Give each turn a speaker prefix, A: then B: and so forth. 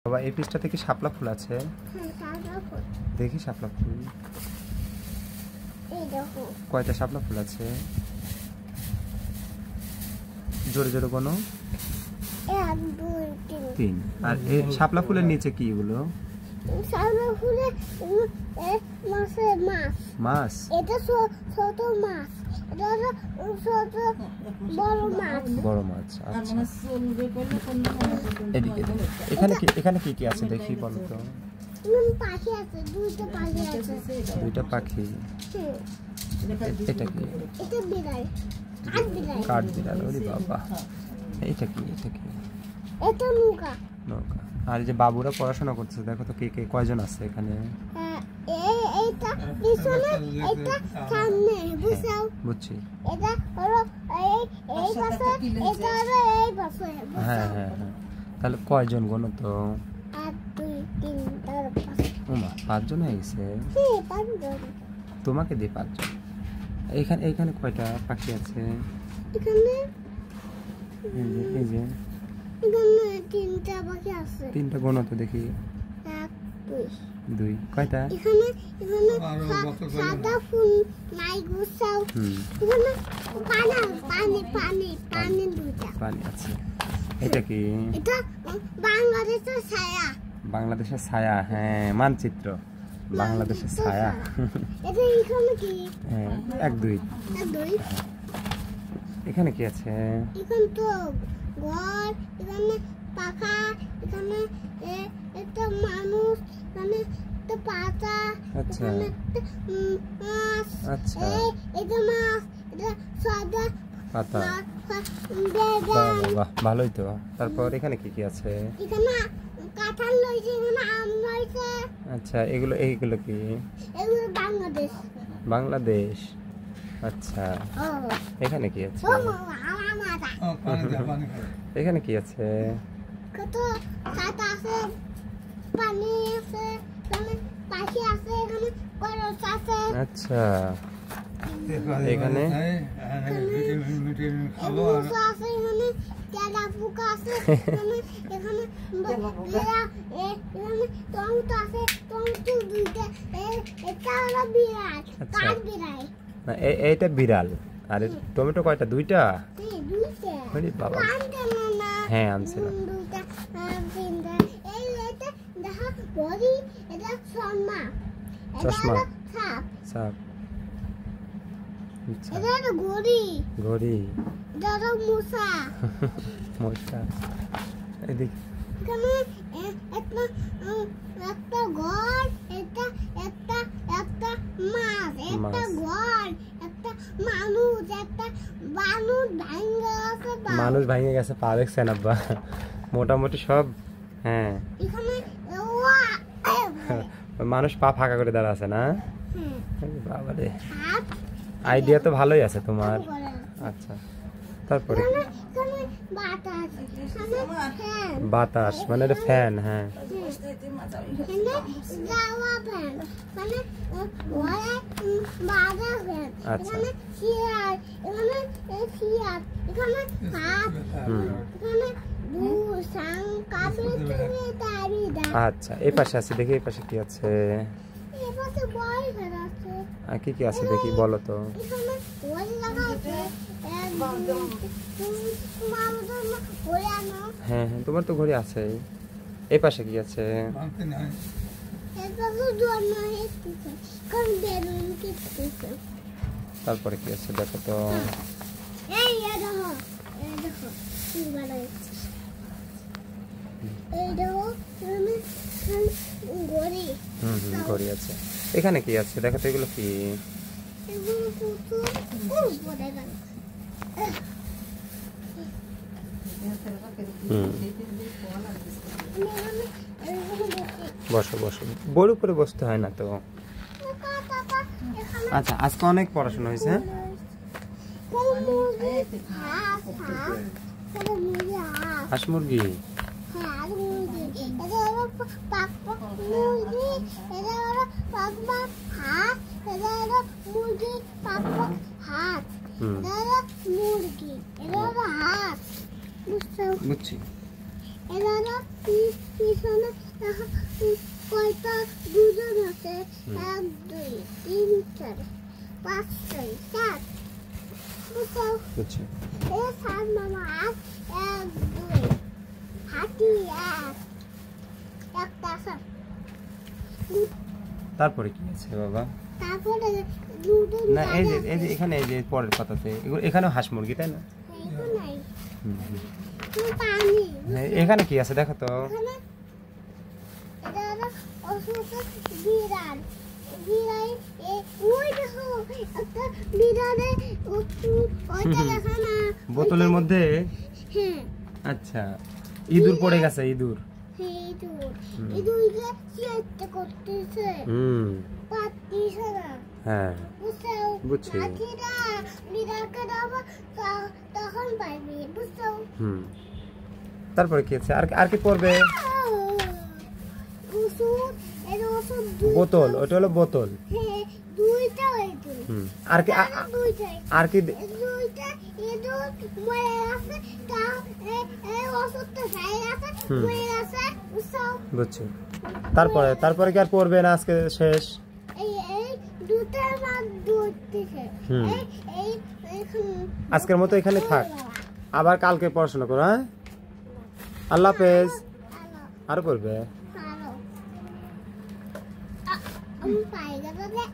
A: বাবা এই পিসটাতে কি শাপলা ফুল আছে? দেখি শাপলা ফুল। কয়টা শাপলা ফুল আছে? জোরে জোরে কোনো
B: 1 2
A: 3। আর এই শাপলা ফুলের নিচে কি এগুলো?
B: শাপলা ফুলে মাছ।
A: মাছ?
B: এটা ছোট মাছ, এটা ছোট বড় মাছ।
A: বড় মাছ। আচ্ছা এদিকে এখানে কি কি আছে দেখি বলো তো।
B: পাখি আছে, দুইটা পাখি আছে।
A: দুইটা পাখি? এটা কি?
B: এটা বিড়াল,
A: কাঠ বিড়াল। ওরে বাবা, এটা কি?
B: এটা নৌকা।
A: নৌকা। আর যে বাবুরা পড়াশোনা করছে দেখো তো, কে কে কয়জন আছে এখানে?
B: এইটা পিছনে, এটা সামনে, বুঝছো?
A: বুঝছি।
B: এটা হলো এই পাশে, এটা হলো এই পাশে।
A: হ্যাঁ। তাহলে কয়জন গোনো তো?
B: 1 2 3 4 5।
A: ওমা 5 জন হয়ে গেছে?
B: হ্যাঁ 5 জন।
A: তোমাকে দিয়ে 5 জন। এইখানে কয়টা পাখি আছে?
B: এখানে
A: এই যে
B: এখানে 3টা পাখি আছে।
A: 3টা গোনো তো দেখি।
B: 1 2
A: কয়টা?
B: এখানে সাদা ফুল নাই, বুঝছো? এখানে পানি দুইটা।
A: পানি আছে। এটা কি?
B: এটা বাংলাদেশের ছায়া।
A: বাংলাদেশের ছায়া? হ্যাঁ, মানচিত্র বাংলাদেশের ছায়া।
B: এটা এখানে কি?
A: হ্যাঁ 1 2। এখানে কি আছে?
B: এখানে তো ঘর, এখানে পাখা, এখানে একটা মানুষ, এখানে একটা পাতা।
A: আচ্ছা
B: মাছ।
A: আচ্ছা।
B: এটা মাছ, এটা সাদা
A: পাতা। বাহ ভালোই তো। তারপর এখানে কি কি আছে?
B: এখানে কাঁঠাল রয়েছে, এখানে আম রয়েছে।
A: আচ্ছা এইগুলো কি?
B: এগুলো বাংলাদেশ।
A: আচ্ছা। এখানে কি আছে? এখানে কি আছে?
B: কত কাটা আছে, পানি আছে, এখানে পাখি আছে, এখানে করস আছে।
A: আচ্ছা এখানে
B: পোকা আছে, এখানে টমেটো আছে, টমেটো দুইটা। এটা হলো বিড়াল, কাঠ বিড়াল।
A: না এইটা বিড়াল। আর টমেটো কয়টা? 2টা? আরে বাবা। হ্যাঁ আনছিলাম। চশমা। সাপ। ঘড়ি। মশা। এদিক
B: এখানে একটা ঘর, একটা মাছ, একটা ঘর, একটা মানুষ
A: ভাঙে গেছে পা দেখছেন আব্বা? মোটামুটি সব। হ্যাঁ মানুষ পা ফাঁকা করে দাঁড়া আছে না? বাবা রে, আইডিয়া তো ভালোই আছে তোমার। আচ্ছা তারপরে বাতাস মানে এটা ফ্যান? হ্যাঁ আচ্ছা আচ্ছা। এই পাশে আছে দেখি, এই পাশে কি আছে? আর কি কি আছে দেখি বলো তো। হ্যাঁ তোমার তো ঘড়ি আছে। এই পাশে কি আছে? তারপরে কি আছে দেখো তো। ঘড়ি আছে। এখানে কি আছে দেখো তো, এগুলো কি? বসো বড় উপরে বসতে হয় না তো। আচ্ছা আজকে অনেক পড়াশোনা হয়েছে। হাঁস মুরগি? বুঝছি।
B: কয়টা দুজন আছে 1 2 3 4 5 6 7 বুঝছো
A: বুঝছি
B: এ সাত মামা 1 2 হাতি একটা আছে
A: তারপরে কি আছে বাবা
B: তারপরে দুটো
A: না এই যে এখানে এই যে পরের পাতাতে এখানেও হাঁস মুরগি তাই না
B: নাই
A: হুম, হুম।
B: পানি
A: হ্যাঁ, এখানে কি আছে দেখো তো
B: এখানে এটা হলো অসুস্থ বিড়াল বিড়াল ওই দেখো একটা বিড়ালে ওইটা দেখো না
A: বোতলের মধ্যে
B: হ্যাঁ
A: আচ্ছা ইঁদুর পড়ে গেছে ইঁদুর
B: ইঁদুরকে চেষ্টা করতেছে
A: হুম
B: পাচ্ছিস না
A: হ্যাঁ
B: বুঝছো
A: বুঝছি।
B: পাখিরা বিড়ালকে দেবো তখন পাইবি বুঝছো
A: হুম তারপরে কি আছে আর কি পড়বে
B: ওষুধ এর ওষুধ
A: বোতল ওটা হলো বোতল
B: হ্যাঁ দুইটা হয়েছে
A: হুম আর কি
B: দুইটাই
A: আর কি
B: দুইটা ইঁদুর মরে গেছে তা এই ওষুধটা খাই গেছে
A: হুম।
B: মরে গেছে বুঝছো
A: বুঝছি তারপরে কি আর পড়বে না আজকে শেষ
B: এই দুটার মাছ ধরতেছে
A: হুম।
B: এই
A: আজকের মতো এখানে থাক আবার কালকে পড়াশোনা করো হ্যাঁ আল্লাহ হাফেজ আরো পড়বে
B: আমি পাই গেছে